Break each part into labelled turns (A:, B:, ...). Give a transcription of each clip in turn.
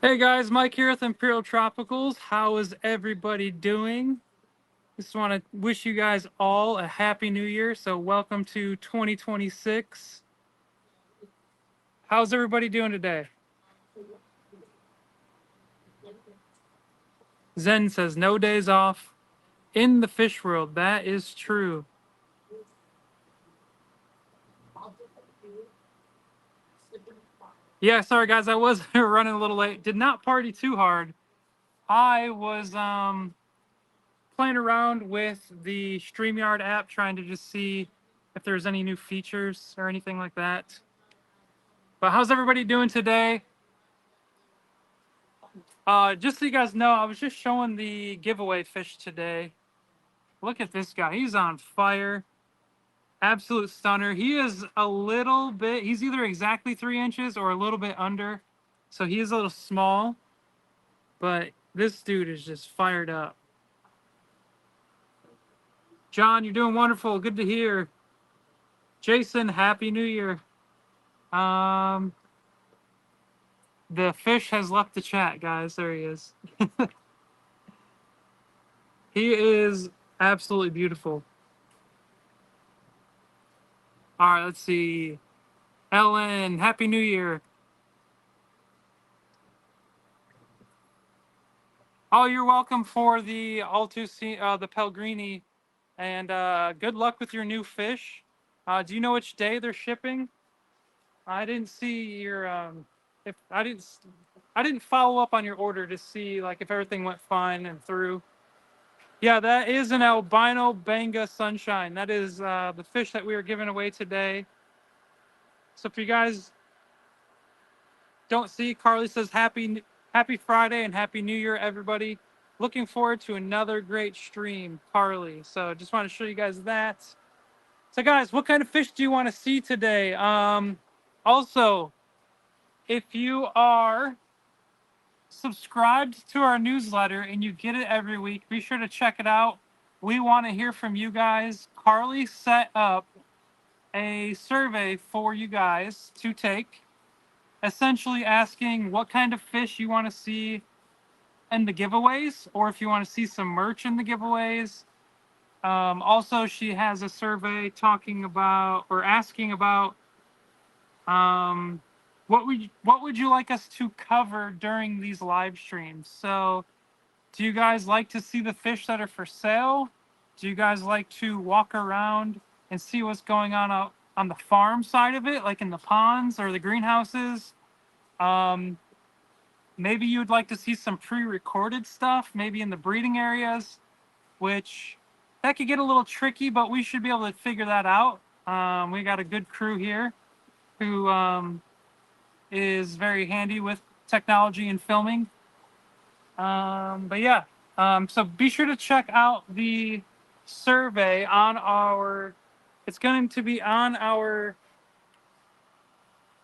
A: Hey guys, Mike here with Imperial Tropicals. How is everybody doing? Just want to wish you guys all a happy new year. So welcome to 2026. How's everybody doing today? Zen says no days off in the fish world. That is true. Yeah, sorry guys, I was running a little late. Did not party too hard. I was playing around with the StreamYard app, trying to just see if there's any new features or anything like that. But how's everybody doing today? Just so you guys know, I was just showing the giveaway fish today. Look at this guy. He's on fire. Absolute stunner. He is a little bit, he's either exactly 3 inches or a little bit under. So he is a little small, but this dude is just fired up. John, you're doing wonderful. Good to hear. Jason, Happy New Year. Um, the fish has left the chat, guys. There he is. He is absolutely beautiful. All right, let's see. Ellen, Happy New Year. Oh, you're welcome for the the Pellegrini, and good luck with your new fish. Do you know which day they're shipping? I didn't see your if I didn't follow up on your order to see like if everything went fine and through. Yeah, that is an albino Benga sunshine. That is the fish that we are giving away today. So if you guys don't see, Carly says happy Friday and happy New Year, everybody. Looking forward to another great stream, Carly. So just want to show you guys that. So guys, what kind of fish do you want to see today? Also, if you are subscribed to our newsletter and you get it every week, be sure to check it out. We want to hear from you guys. Carly set up a survey for you guys to take, essentially asking what kind of fish you want to see in the giveaways, or if you want to see some merch in the giveaways. Also, she has a survey talking about or asking about um, what would you like us to cover during these live streams. So, do you guys like to see the fish that are for sale? Do you guys like to walk around and see what's going on out on the farm side of it, like in the ponds or the greenhouses? Um, Maybe you'd like to see some pre-recorded stuff, maybe in the breeding areas, which that could get a little tricky, but we should be able to figure that out. We got a good crew here who is very handy with technology and filming. But yeah, so be sure to check out the survey on our, it's going to be on our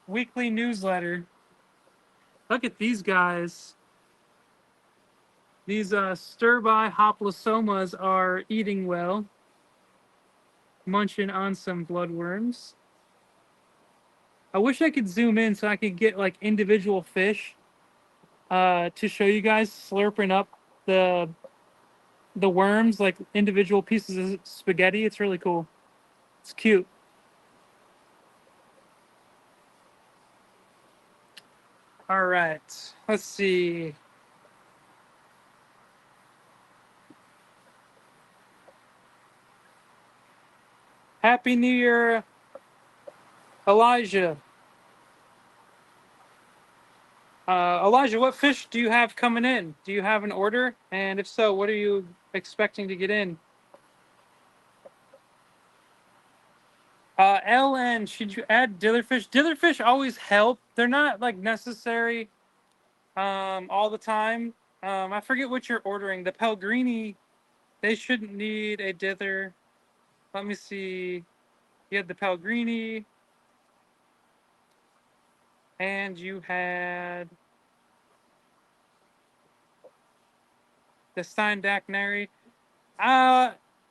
A: weekly newsletter. Look at these guys. These stir-by hoplosomas are eating well, munching on some bloodworms. I wish I could zoom in so I could get like individual fish to show you guys slurping up the worms like individual pieces of spaghetti. It's really cool. It's cute. All right, let's see. Happy New Year, Elijah. Elijah, what fish do you have coming in? Do you have an order? And if so, what are you expecting to get in? Ellen, should you add dillerfish? Dillerfish always help. They're not like necessary all the time. I forget what you're ordering. The Pellegrini, they shouldn't need a dither. Let me see. You had the Pellegrini, and you had the Steindach Neri.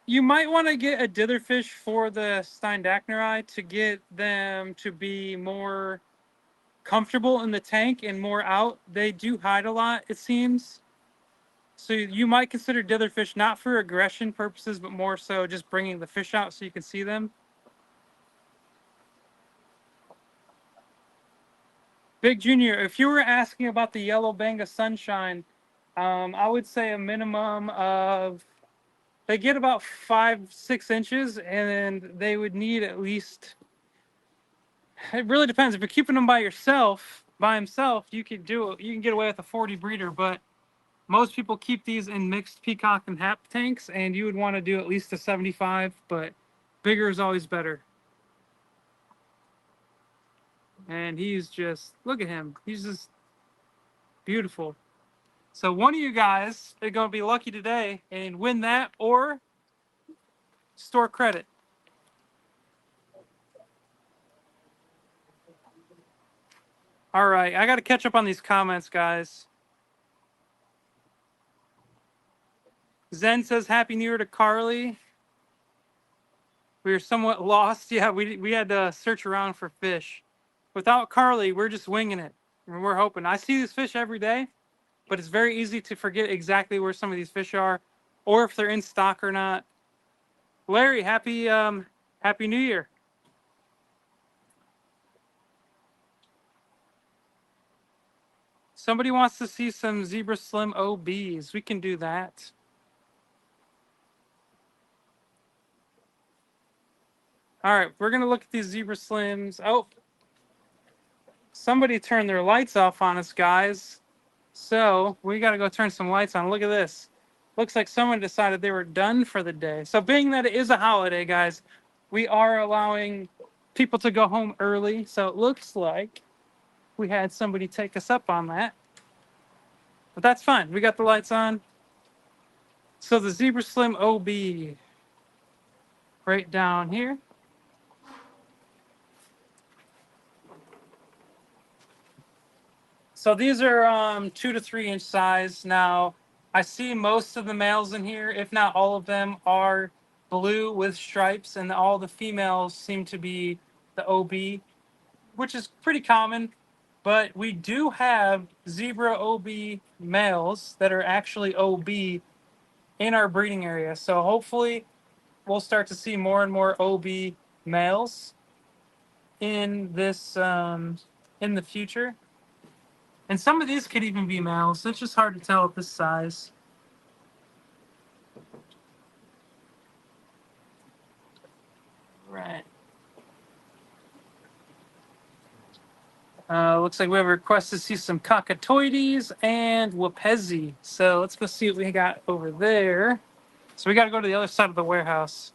A: You might want to get a ditherfish for the Steindachnerai to get them to be more comfortable in the tank and more out. They do hide a lot, it seems. So you might consider ditherfish not for aggression purposes, but more so just bringing the fish out so you can see them. Big Junior, if you were asking about the Yellow Benga Sunshine, I would say a minimum of, they get about 5-6 inches, and they would need at least, it really depends. If you're keeping them by himself, you could do it. You can get away with a 40 breeder, but most people keep these in mixed peacock and hap tanks, and you would want to do at least a 75, but bigger is always better. And he's just, look at him. He's just beautiful. So one of you guys are going to be lucky today and win that or store credit. All right, I got to catch up on these comments, guys. Zen says Happy New Year to Carly. We were somewhat lost. Yeah, we had to search around for fish. Without Carly, we're just winging it. And we're hoping. I see these fish every day, but it's very easy to forget exactly where some of these fish are or if they're in stock or not. Larry, happy New Year. Somebody wants to see some Zebra Slim OBs. We can do that. All right, we're going to look at these Zebra Slims. Oh, somebody turned their lights off on us, guys. So we got to go turn some lights on. Look at this. Looks like someone decided they were done for the day. So being that it is a holiday, guys, we are allowing people to go home early. So it looks like we had somebody take us up on that. But that's fine. We got the lights on. So the Zebra Slim OB right down here. So these are 2 to 3 inch size. Now, I see most of the males in here, if not all of them, are blue with stripes, and all the females seem to be the OB, which is pretty common. But we do have zebra OB males that are actually OB in our breeding area. So hopefully we'll start to see more and more OB males in this in the future. And some of these could even be males. It's just hard to tell at this size. Right. Looks like we have a request to see some cockatoides and wapezi. So let's go see what we got over there. So we got to go to the other side of the warehouse.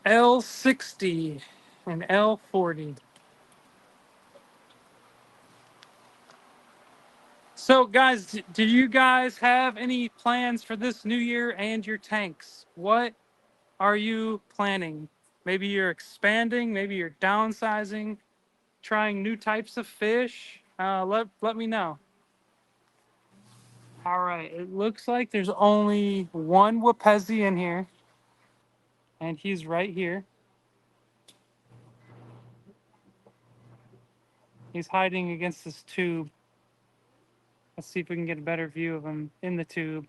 A: L60 and L40. So, guys, do you guys have any plans for this new year and your tanks? What are you planning? Maybe you're expanding, maybe you're downsizing, trying new types of fish. Let me know. All right, it looks like there's only one wapezi in here, and he's right here. He's hiding against this tube. Let's see if we can get a better view of him in the tube.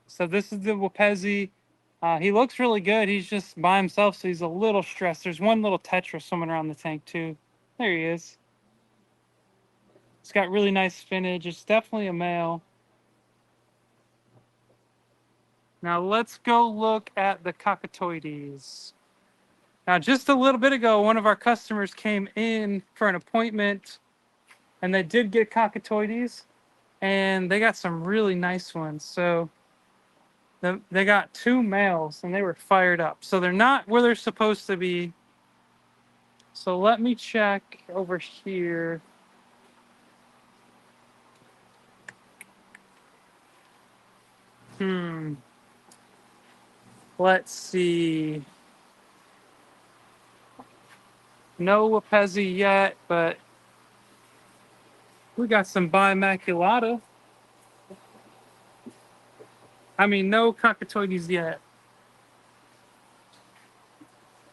A: So this is the wapezi. He looks really good. He's just by himself, so he's a little stressed. There's one little tetra swimming around the tank too. There he is. It's got really nice spinach. It's definitely a male. Now let's go look at the cockatoides. Now, just a little bit ago, one of our customers came in for an appointment, and they did get cockatoides, and they got some really nice ones. So they got 2 males, and they were fired up. So they're not where they're supposed to be. So let me check over here. Let's see. No wapezi yet, but We got some Bimaculata. I mean, no cockatoides yet.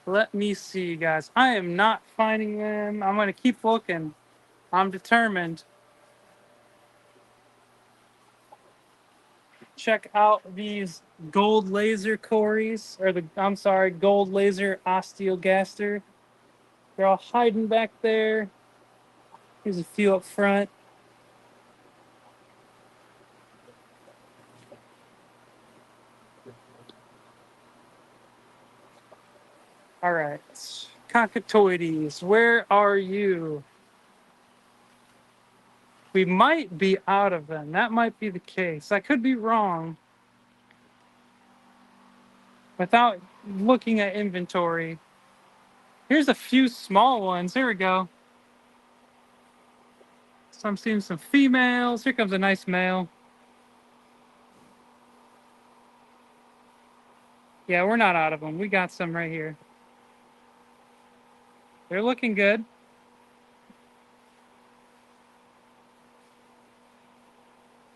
A: Let me see, guys. I am not finding them. I'm going to keep looking. I'm determined. Check out these gold laser cories, or I'm sorry, gold laser osteogaster. They're all hiding back there. Here's a few up front. All right. Cockatoides, where are you? We might be out of them. That might be the case. I could be wrong. Without looking at inventory. Here's a few small ones. Here we go. So I'm seeing some females. Here comes a nice male. Yeah, we're not out of them. We got some right here. They're looking good.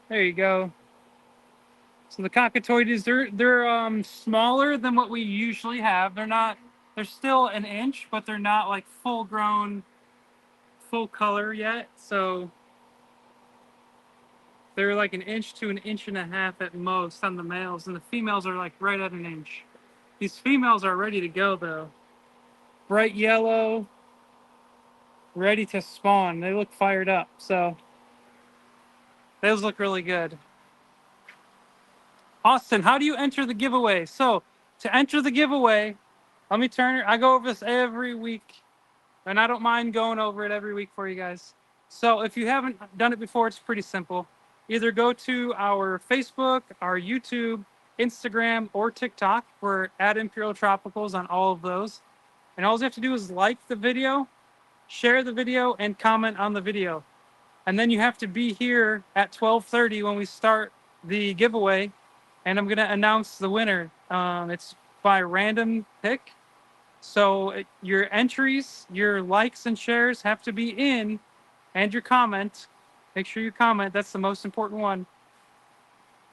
A: There you go. So the cockatoides, they're smaller than what we usually have. They're still an inch, but they're not like full grown, full color yet. So they're like an inch to an inch and a half at most on the males, and the females are like right at an inch. These females are ready to go though. Bright yellow, ready to spawn. They look fired up. So those look really good. Austin, how do you enter the giveaway? So to enter the giveaway, let me turn. I go over this every week, and I don't mind going over it every week for you guys. So if you haven't done it before, it's pretty simple. Either go to our Facebook, our YouTube, Instagram, or TikTok. We're at Imperial Tropicals on all of those. And all you have to do is like the video, share the video, and comment on the video. And then you have to be here at 12:30 when we start the giveaway, and I'm gonna announce the winner. It's by random pick. So your entries, your likes and shares have to be in, and your comment. Make sure you comment. That's the most important one.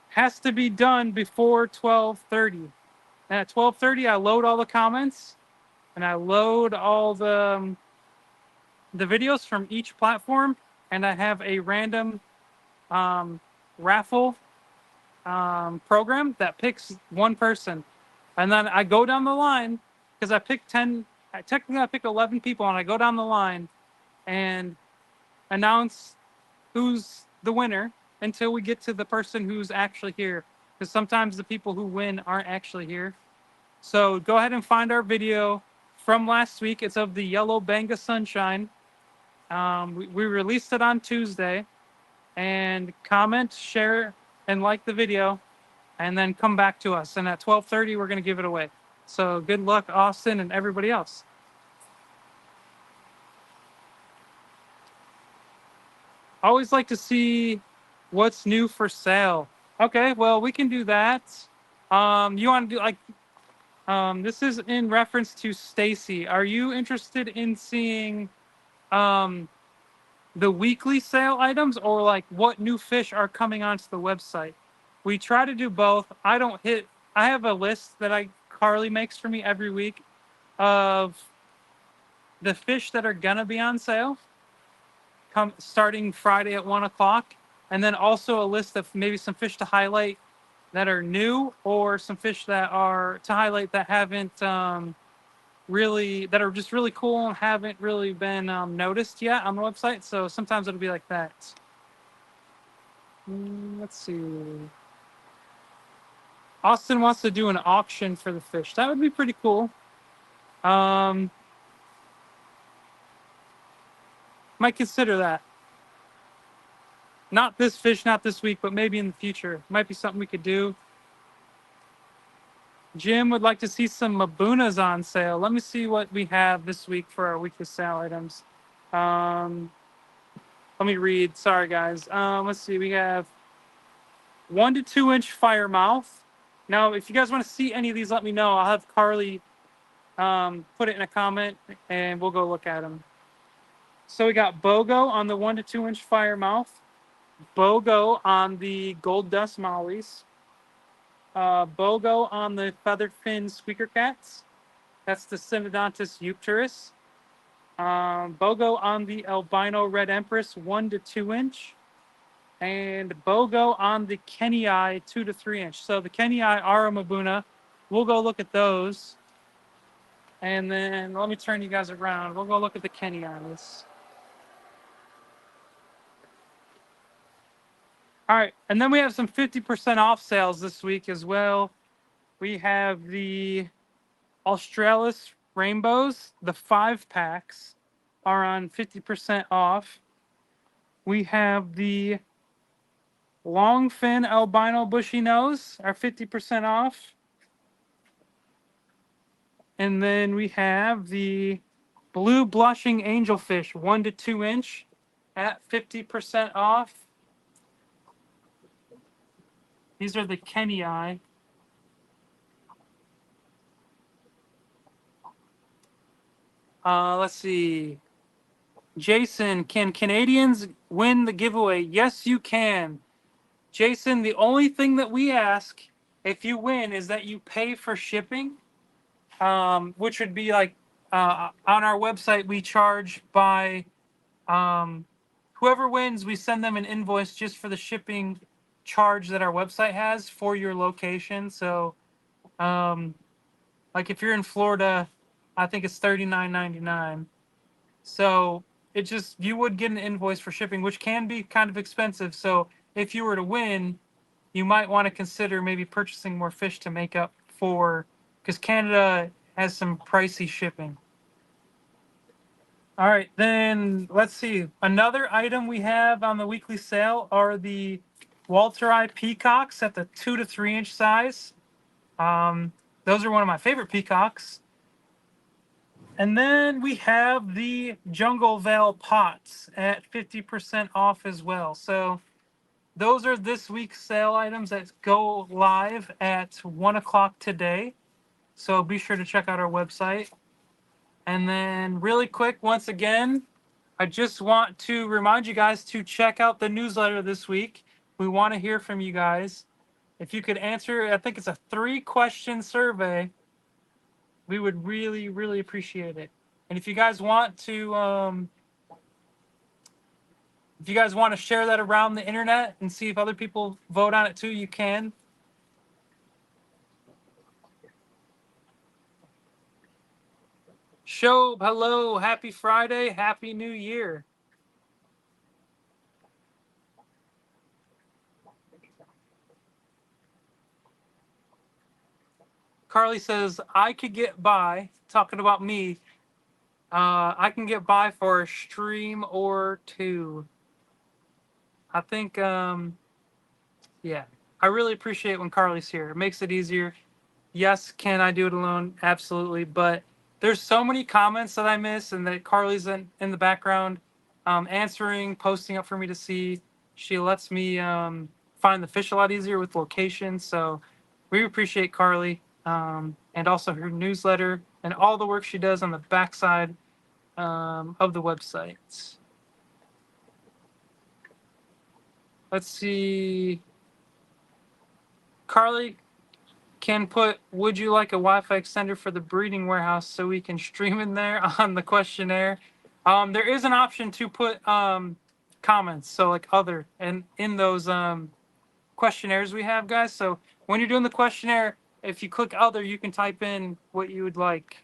A: Has to be done before 12:30. And at 12:30, I load all the comments, and I load all the videos from each platform, and I have a random raffle program that picks one person. And then I go down the line because I picked 10, technically I picked 11 people, and I go down the line and announce who's the winner until we get to the person who's actually here. Because sometimes the people who win aren't actually here. So go ahead and find our video from last week. It's of the Yellow Benga sunshine. We released it on Tuesday. And comment, share, and like the video, and then come back to us. And at 12:30, we're going to give it away. So good luck, Austin, and everybody else. Always like to see what's new for sale. Okay, well, we can do that. You want to do like, this is in reference to Stacy. Are you interested in seeing the weekly sale items, or like what new fish are coming onto the website? We try to do both. I have a list that Carly makes for me every week of the fish that are gonna be on sale starting Friday at 1:00, and then also a list of maybe some fish to highlight that are new, or some fish that are to highlight that haven't that are just really cool and haven't really been noticed yet on the website. So sometimes it'll be like that. Let's see. Austin wants to do an auction for the fish. That would be pretty cool. Might consider that. Not this fish, not this week, but maybe in the future. Might be something we could do. Jim would like to see some Mabunas on sale. Let me see what we have this week for our weekly sale items. Let me read. Sorry, guys. Let's see. We have 1 to 2 inch firemouth. Now, if you guys want to see any of these, let me know. I'll have Carly put it in a comment, and we'll go look at them. So we got BOGO on the 1 to 2 inch firemouth, BOGO on the gold dust mollies, BOGO on the feather fin squeaker cats. That's the Synodontis eucterus. BOGO on the albino red empress 1 to 2 inch, and BOGO on the Kenii 2 to 3 inch. So the Kenii Aramabuna, we'll go look at those. And then let me turn you guys around. We'll go look at the Keniis. All right, and then we have some 50% off sales this week as well. We have the Australis Rainbows, the 5-packs are on 50% off. We have the Longfin Albino Bushy Nose are 50% off. And then we have the Blue Blushing Angelfish 1 to 2 inch at 50% off. These are the Kenii. Let's see. Jason, can Canadians win the giveaway? Yes, you can. Jason, the only thing that we ask if you win is that you pay for shipping, which would be like on our website, we charge by whoever wins, we send them an invoice just for the shipping charge that our website has for your location. So, like if you're in Florida, I think it's $39.99. So it just, you would get an invoice for shipping, which can be kind of expensive. So if you were to win, you might want to consider maybe purchasing more fish to make up for, because Canada has some pricey shipping. All right, then let's see. Another item we have on the weekly sale are the Walter Eye Peacocks at the 2 to 3 inch size. Those are one of my favorite peacocks. And then we have the Jungle Vale pots at 50% off as well. So those are this week's sale items that go live at 1 o'clock today. So be sure to check out our website. And then really quick, once again, I just want to remind you guys to check out the newsletter this week. We want to hear from you guys. If you could answer, I think it's a 3-question survey, we would really, really appreciate it. And if you guys want to, share that around the internet and see if other people vote on it too, you can. Shob, hello, happy Friday, happy New Year. Carly says, I could get by, talking about me, I can get by for a stream or two. I think, yeah, I really appreciate when Carly's here. It makes it easier. Yes, can I do it alone? Absolutely. But there's so many comments that I miss and that Carly's in the background answering, posting up for me to see. She lets me find the fish a lot easier with location. So we appreciate Carly and also her newsletter and all the work she does on the backside of the website. Let's see. Carly can put, would you like a Wi-Fi extender for the breeding warehouse so we can stream in there on the questionnaire? There is an option to put comments, so like other, and in those questionnaires we have, guys. So when you're doing the questionnaire, if you click other, you can type in what you would like.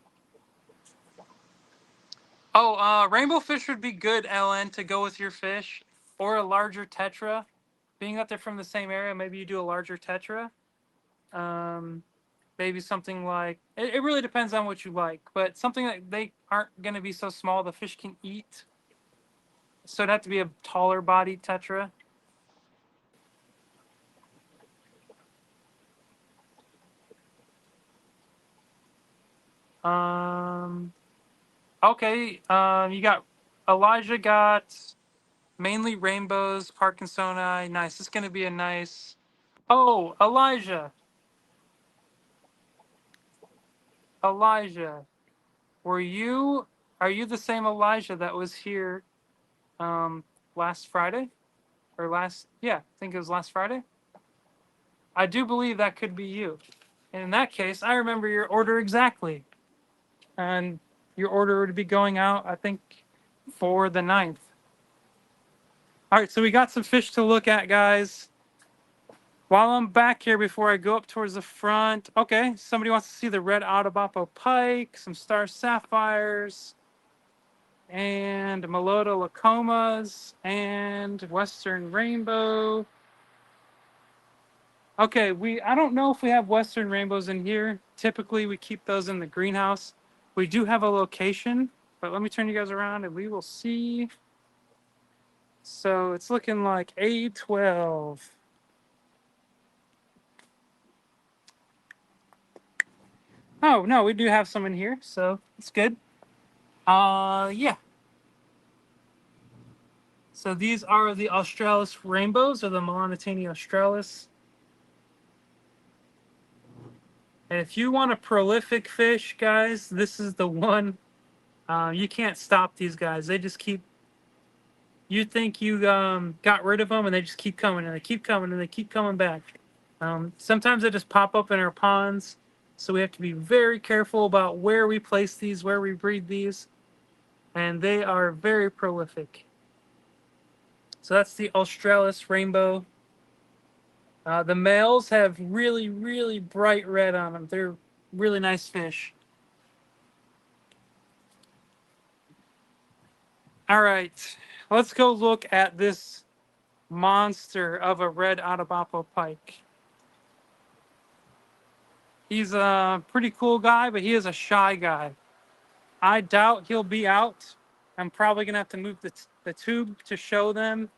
A: Oh, rainbow fish would be good, LN, to go with your fish, or a larger tetra. Being that they're from the same area, maybe you do a larger tetra. Maybe something like, it really depends on what you like, but something that they aren't going to be so small the fish can eat. So it'd have to be a taller body tetra. Okay. You got Elijah got mainly rainbows, Parkinsoni. Nice. It's going to be a nice. Oh, Elijah. Elijah. Are you the same Elijah that was here last Friday, or I think it was last Friday. I do believe that could be you. And in that case, I remember your order exactly. And your order would be going out, I think, for the 9th. All right, so we got some fish to look at, guys. While I'm back here, before I go up towards the front, okay, somebody wants to see the red Audubon pike, some star sapphires, and Meloda lacomas, and western rainbow. Okay, I don't know if we have western rainbows in here. Typically, we keep those in the greenhouse. We do have a location, but let me turn you guys around and we will see. So it's looking like A12. Oh, no, we do have some in here, so it's good. Yeah. So these are the Australis rainbows, or the Melanitania australis. And if you want a prolific fish, guys, this is the one. You can't stop these guys. They just keep. You think you got rid of them, and they just keep coming, and they keep coming, and they keep coming back. Sometimes they just pop up in our ponds, so we have to be very careful about where we place these, where we breed these, and they are very prolific. So that's the Australis rainbow. The males have really, really bright red on them. They're really nice fish. All right, let's go look at this monster of a red Atabapo pike. He's a pretty cool guy, but he is a shy guy. I doubt he'll be out. I'm probably gonna have to move the tube to show him.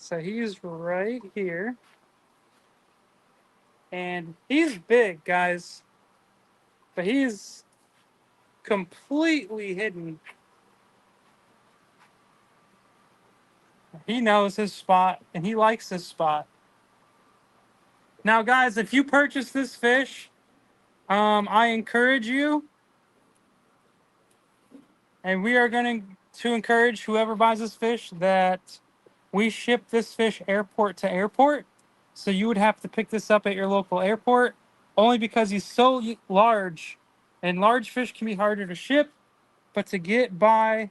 A: So he's right here. And he's big, guys. But he's completely hidden. He knows his spot, and he likes his spot. Now, guys, if you purchase this fish, I encourage you, and we are going to encourage whoever buys this fish that we ship this fish airport to airport. So you would have to pick this up at your local airport, only because he's so large, and large fish can be harder to ship. But to get past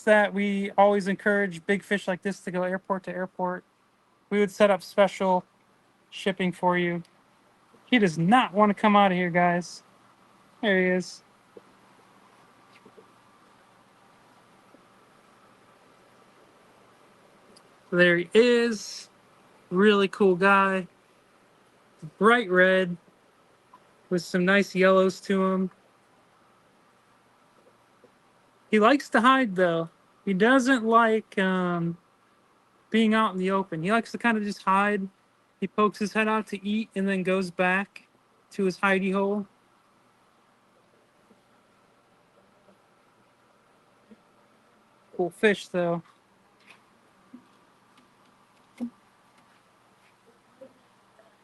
A: that, we always encourage big fish like this to go airport to airport. We would set up special shipping for you. He does not want to come out of here, guys. There he is. There he is. Really cool guy. Bright red with some nice yellows to him. He likes to hide, though. He doesn't like being out in the open. He likes to kind of just hide. He pokes his head out to eat and then goes back to his hidey hole. Cool fish, though.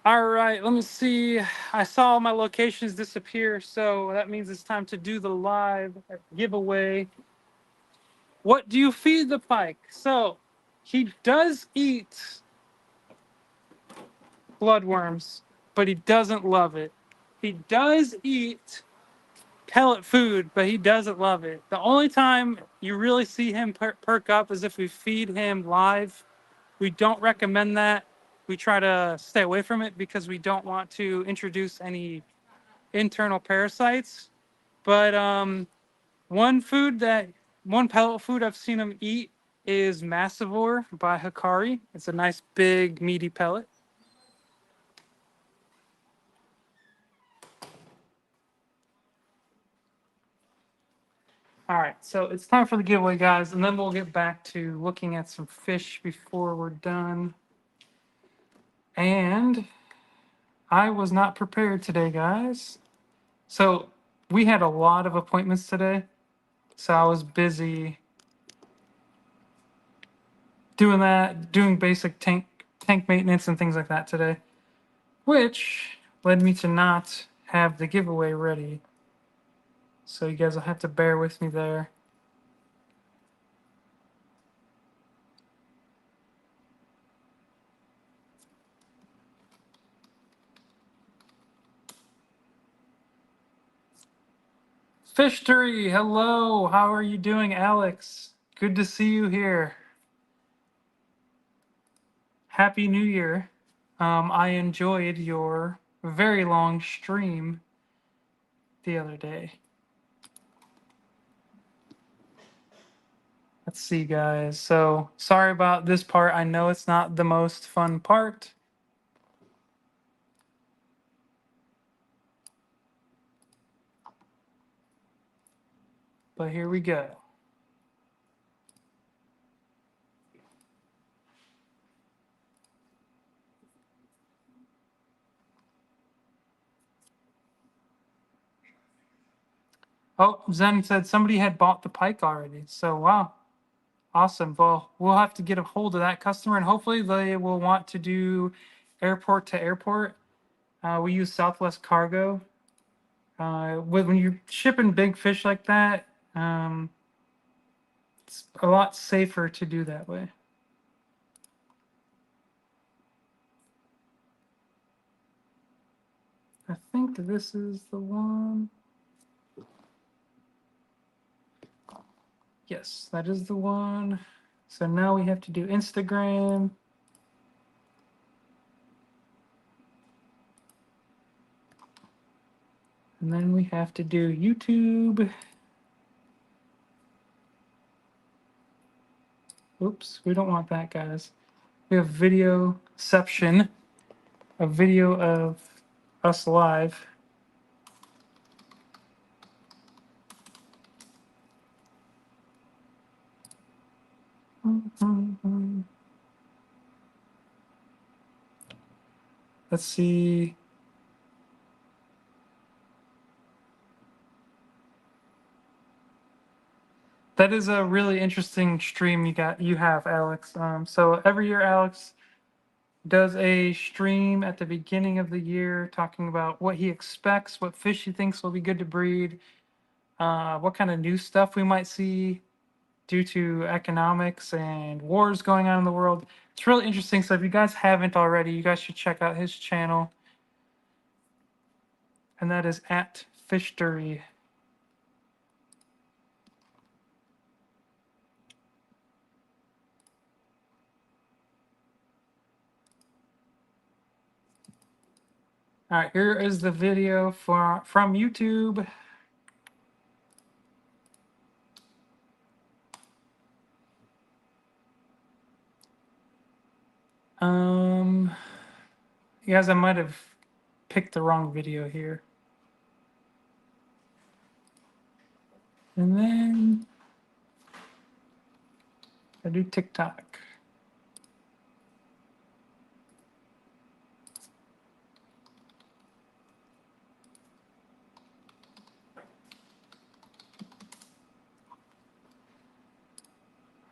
A: All right, let me see. I saw my locations disappear, so that means it's time to do the live giveaway. What do you feed the pike? So he does eat bloodworms, but he doesn't love it. He does eat pellet food, but he doesn't love it. The only time you really see him perk up is if we feed him live. We don't recommend that. We try to stay away from it because we don't want to introduce any internal parasites. But one pellet food I've seen him eat is Massivore by Hikari. It's a nice big meaty pellet. All right, so it's time for the giveaway, guys, and then we'll get back to looking at some fish before we're done. And I was not prepared today, guys. So we had a lot of appointments today. So I was busy doing basic tank maintenance and things like that today, which led me to not have the giveaway ready. So you guys will have to bear with me there. Fishtery, hello. How are you doing, Alex? Good to see you here. Happy New Year. I enjoyed your very long stream the other day. Let's see, guys. So, sorry about this part. I know it's not the most fun part. But here we go. Oh, Zen said somebody had bought the pike already. So, wow. Awesome. Well, we'll have to get a hold of that customer and hopefully they will want to do airport to airport. We use Southwest Cargo. When you're shipping big fish like that, it's a lot safer to do that way. I think this is the one. Yes, that is the one. So now we have to do Instagram. And then we have to do YouTube. Oops, we don't want that, guys. We have videoception, a video of us live. Let's see. That is a really interesting stream you have, Alex. So every year, Alex does a stream at the beginning of the year talking about what he expects, what fish he thinks will be good to breed, what kind of new stuff we might see due to economics and wars going on in the world. It's really interesting. So if you guys haven't already, you guys should check out his channel. And that is at Fishtery. All right, here is the video from YouTube. Guys, I might have picked the wrong video here. And then I do TikTok.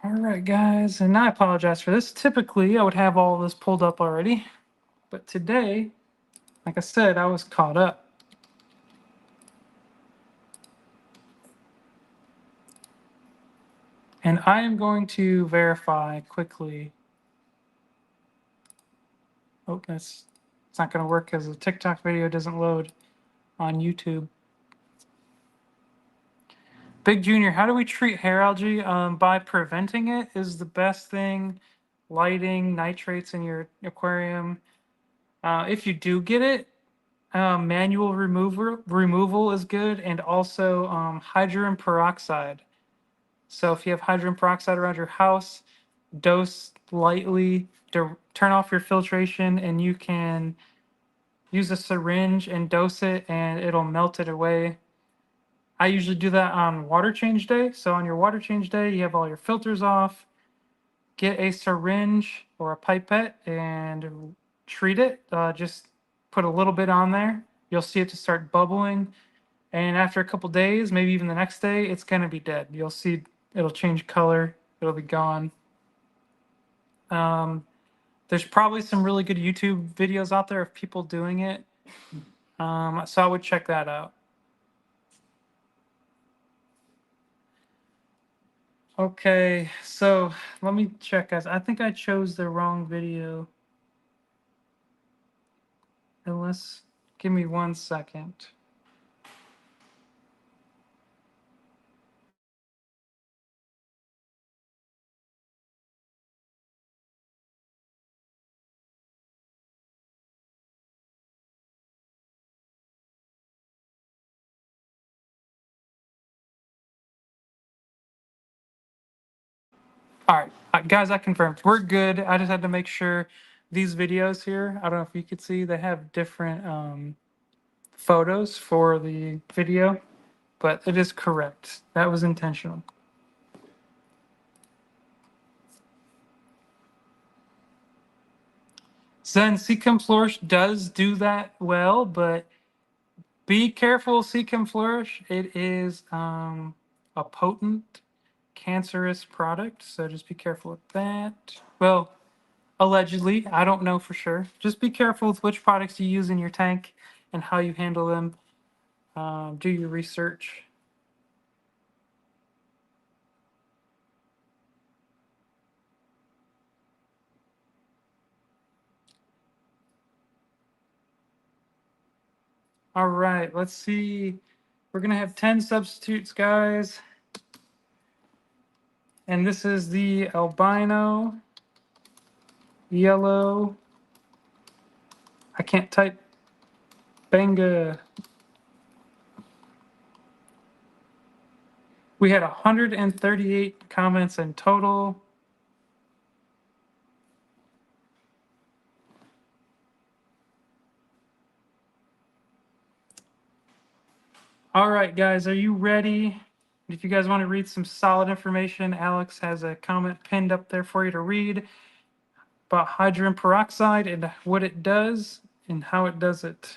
A: All right, guys, and I apologize for this. Typically, I would have all this pulled up already, but today, like I said, I was caught up. And I am going to verify quickly. Oh, it's not going to work because the TikTok video doesn't load on YouTube. Big Junior, how do we treat hair algae? By preventing it is the best thing. Lighting, nitrates in your aquarium. If you do get it, manual removal is good, and also hydrogen peroxide. So if you have hydrogen peroxide around your house, dose lightly to turn off your filtration, and you can use a syringe and dose it, and it'll melt it away. I usually do that on water change day. So on your water change day, you have all your filters off. Get a syringe or a pipette and treat it. Just put a little bit on there. You'll see it to start bubbling. And after a couple days, maybe even the next day, it's going to be dead. You'll see it'll change color. It'll be gone. There's probably some really good YouTube videos out there of people doing it. So I would check that out. Okay, so let me check, guys. I think I chose the wrong video. Unless, give me 1 second. All right, guys, I confirmed. We're good. I just had to make sure these videos here, I don't know if you could see, they have different photos for the video, but it is correct. That was intentional. Zen Seacom Flourish does do that well, but be careful, Seacom Flourish. It is a potent cancerous product, so just be careful with that. Well, allegedly, I don't know for sure. Just be careful with which products you use in your tank and how you handle them. Do your research. All right, let's see. We're gonna have 10 substitutes, guys. And this is the albino, yellow. I can't type. Benga. We had 138 comments in total. All right, guys, are you ready? If you guys want to read some solid information, Alex has a comment pinned up there for you to read about hydrogen peroxide and what it does and how it does it.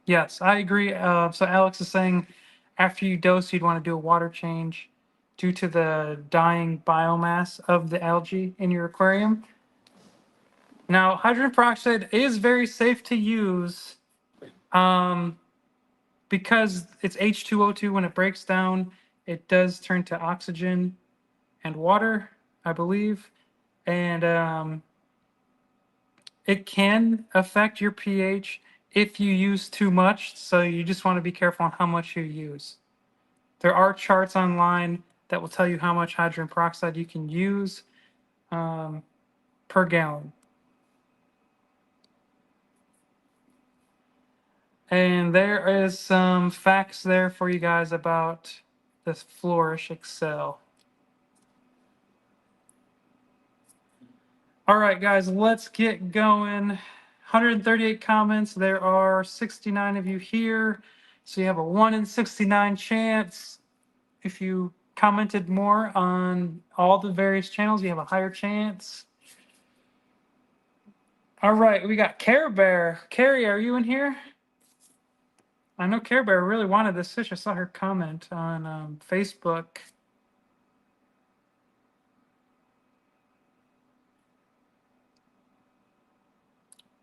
A: Yes, I agree. So Alex is saying after you dose, you'd want to do a water change due to the dying biomass of the algae in your aquarium. Now, hydrogen peroxide is very safe to use because it's H2O2. When it breaks down, it does turn to oxygen and water, I believe. And it can affect your pH if you use too much. So you just want to be careful on how much you use. There are charts online that will tell you how much hydrogen peroxide you can use per gallon. And there is some facts there for you guys about this Flourish Excel. All right, guys, let's get going. 138 comments. There are 69 of you here. So you have a 1 in 69 chance. If you commented more on all the various channels, you have a higher chance. All right, we got Care Bear. Carrie, are you in here? I know Care Bear really wanted this fish. I saw her comment on Facebook.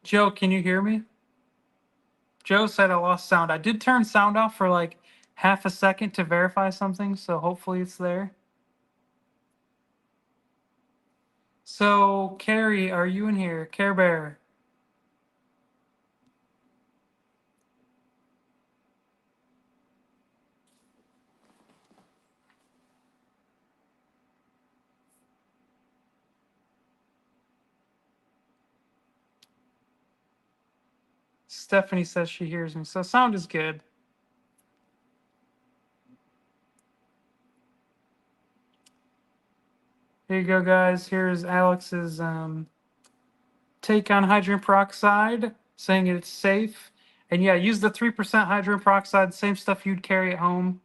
A: Joe, can you hear me? Joe said I lost sound. I did turn sound off for like half a second to verify something, so hopefully it's there. So, Carrie, are you in here? Care Bear. Stephanie says she hears me, so sound is good. Here you go, guys. Here's Alex's take on hydrogen peroxide, saying it's safe. And yeah, use the 3% hydrogen peroxide, same stuff you'd carry at home.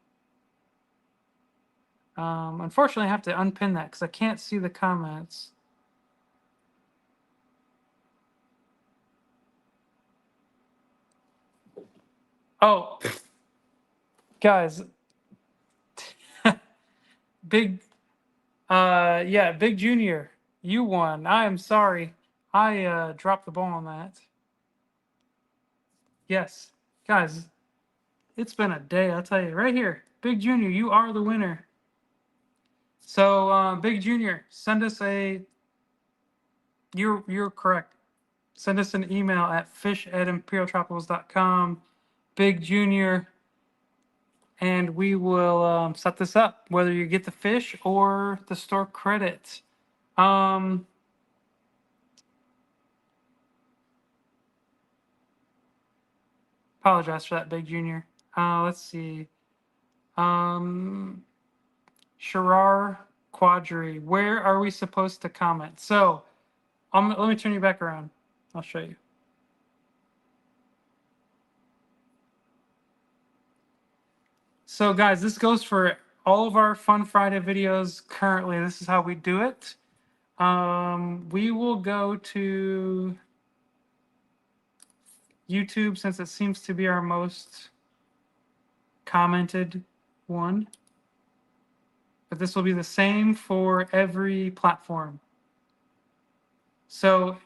A: Unfortunately, I have to unpin that because I can't see the comments. Oh, guys, big, yeah, Big Junior, you won. I am sorry, I dropped the ball on that. Yes, guys, it's been a day. I'll tell you right here. Big Junior, you are the winner. So, Big Junior, send us a. You're correct. Send us an email at fish@imperialtropicals.com, Big Junior, and we will set this up, whether you get the fish or the store credit. Um, Apologize for that, Big Junior. Let's see. Shirar Quadri, where are we supposed to comment? So, let me turn you back around. I'll show you. So, guys, this goes for all of our Fun Friday videos currently. This is how we do it. We will go to YouTube since it seems to be our most commented one. But this will be the same for every platform. So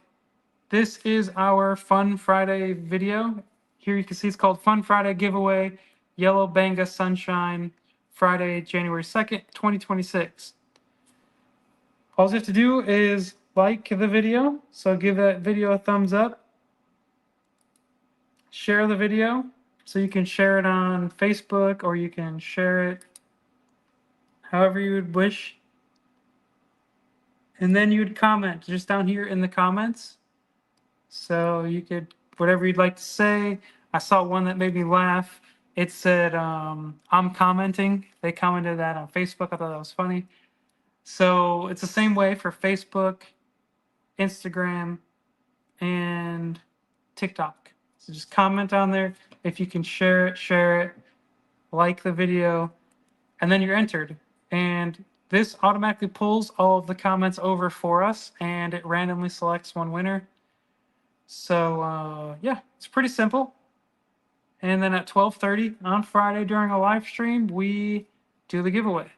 A: this is our Fun Friday video. Here you can see it's called Fun Friday Giveaway, Yellow Benga Sunshine, Friday, January 2nd, 2026. All you have to do is like the video. So give that video a thumbs up. Share the video. So you can share it on Facebook or you can share it however you would wish. And then you would comment just down here in the comments. So you could, whatever you'd like to say. I saw one that made me laugh. It said, I'm commenting. They commented that on Facebook. I thought that was funny. So it's the same way for Facebook, Instagram, and TikTok. So just comment on there. If you can share it, like the video, and then you're entered. And this automatically pulls all of the comments over for us, and it randomly selects one winner. So yeah, it's pretty simple. And then at 12:30 on Friday during a live stream, we do the giveaway.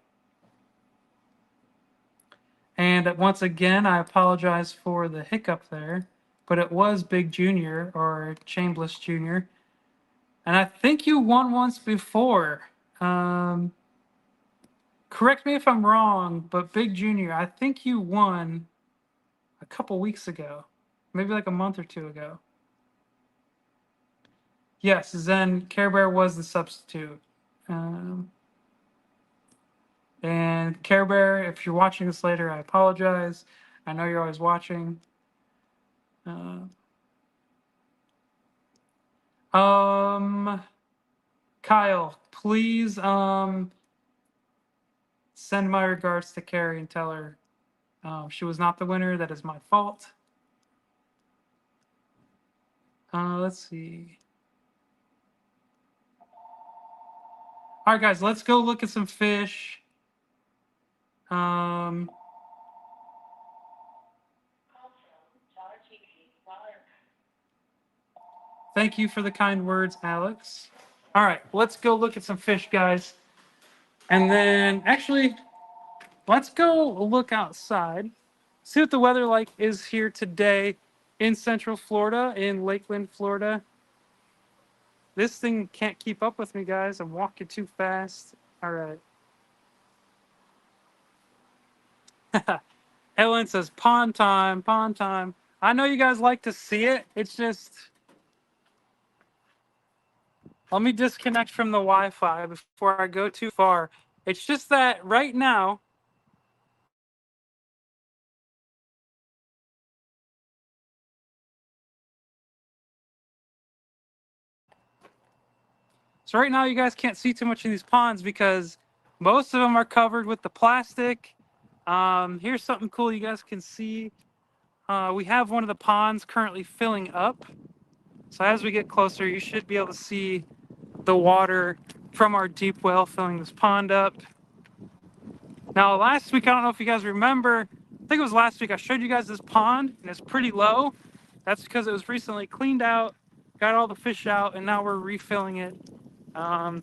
A: And once again, I apologize for the hiccup there, but it was Big Junior or Chambliss Junior. And I think you won once before. Correct me if I'm wrong, but Big Junior, I think you won a couple weeks ago, maybe like a month or two ago. Yes, Zen Care Bear was the substitute. And Care Bear, if you're watching this later, I apologize. I know you're always watching. Kyle, please send my regards to Carrie and tell her she was not the winner. That is my fault. Let's see. All right, guys, let's go look at some fish. Thank you for the kind words, Alex. All right, let's go look at some fish, guys. And then, actually, let's go look outside. See what the weather like is here today in Central Florida, in Lakeland, Florida. This thing can't keep up with me, guys. I'm walking too fast. All right. Ellen says, pond time, pond time. I know you guys like to see it. It's just, let me disconnect from the Wi-Fi before I go too far. It's just that right now, you guys can't see too much of these ponds because most of them are covered with the plastic. Here's something cool you guys can see. We have one of the ponds currently filling up. So as we get closer, you should be able to see the water from our deep well filling this pond up. Now, last week, I don't know if you guys remember, I think it was last week, I showed you guys this pond, and it's pretty low. That's because it was recently cleaned out, got all the fish out, and now we're refilling it. So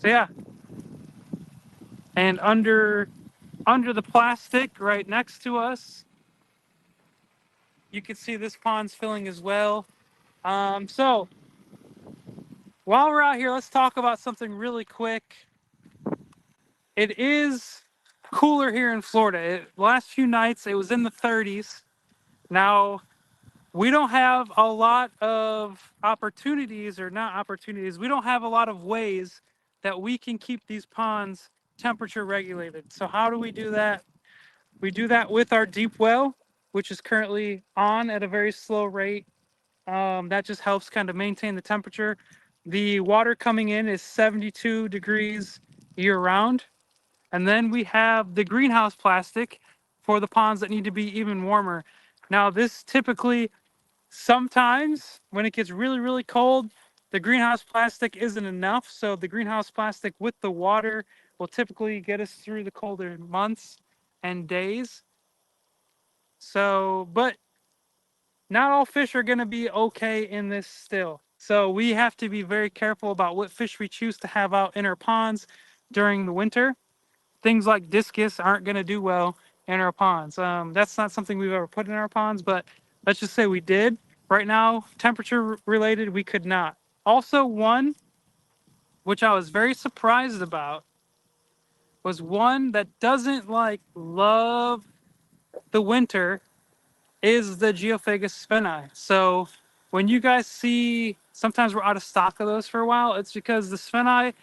A: yeah. And under the plastic right next to us, you can see this pond's filling as well. So while we're out here, let's talk about something really quick. it is cooler here in Florida. Last few nights it was in the 30s. Now we don't have a lot of opportunities, or not opportunities. We don't have a lot of ways that we can keep these ponds temperature regulated. So how do we do that? We do that with our deep well, which is currently on at a very slow rate. That just helps kind of maintain the temperature. The water coming in is 72 degrees year round. And then we have the greenhouse plastic for the ponds that need to be even warmer. Now, this typically, sometimes when it gets really, really cold, the greenhouse plastic isn't enough. So the greenhouse plastic with the water will typically get us through the colder months and days. So, but not all fish are going to be okay in this still. So we have to be very careful about what fish we choose to have out in our ponds during the winter. Things like discus aren't going to do well in our ponds. That's not something we've ever put in our ponds, but let's just say we did. Right now, temperature related, we could not. Also, one which I was very surprised about was one that doesn't like love the winter is the Geophagus spini. So when you guys see, sometimes we're out of stock of those for a while, it's because the spini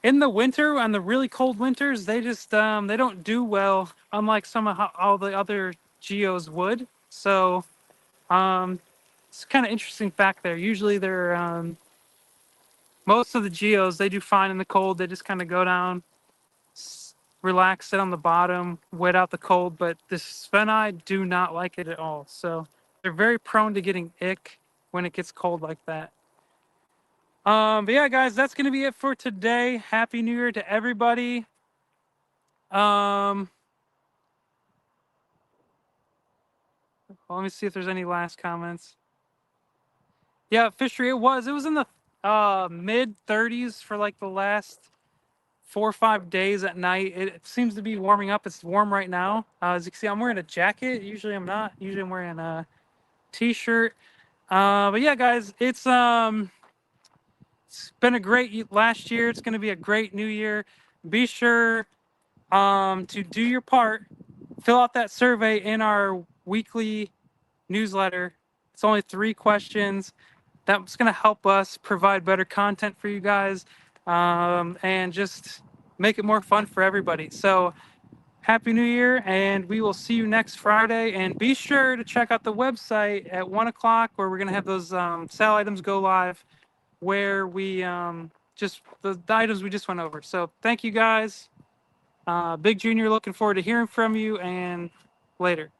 A: in the winter, on the really cold winters, they just they don't do well, unlike some of all the other geos would. So it's kind of interesting fact there. Usually they're most of the geos, they do fine in the cold. They just kind of go down, relax, sit on the bottom, wait out the cold. But the spini do not like it at all. So they're very prone to getting ick when it gets cold like that. But yeah, guys, that's gonna be it for today. Happy New Year to everybody. Well, let me see if there's any last comments. Yeah, fishery. It was in the mid 30s for like the last 4 or 5 days at night. It seems to be warming up. It's warm right now. As you can see, I'm wearing a jacket. Usually I'm not. Usually I'm wearing a t-shirt. But yeah, guys, it's been a great last year. It's going to be a great new year. Be sure to do your part. Fill out that survey in our weekly newsletter. It's only 3 questions. That's going to help us provide better content for you guys, and just make it more fun for everybody. So Happy New Year, and we will see you next Friday. And be sure to check out the website at 1 o'clock, where we're going to have those sale items go live, where we just the items we just went over. So thank you guys. Big Junior, looking forward to hearing from you, and later.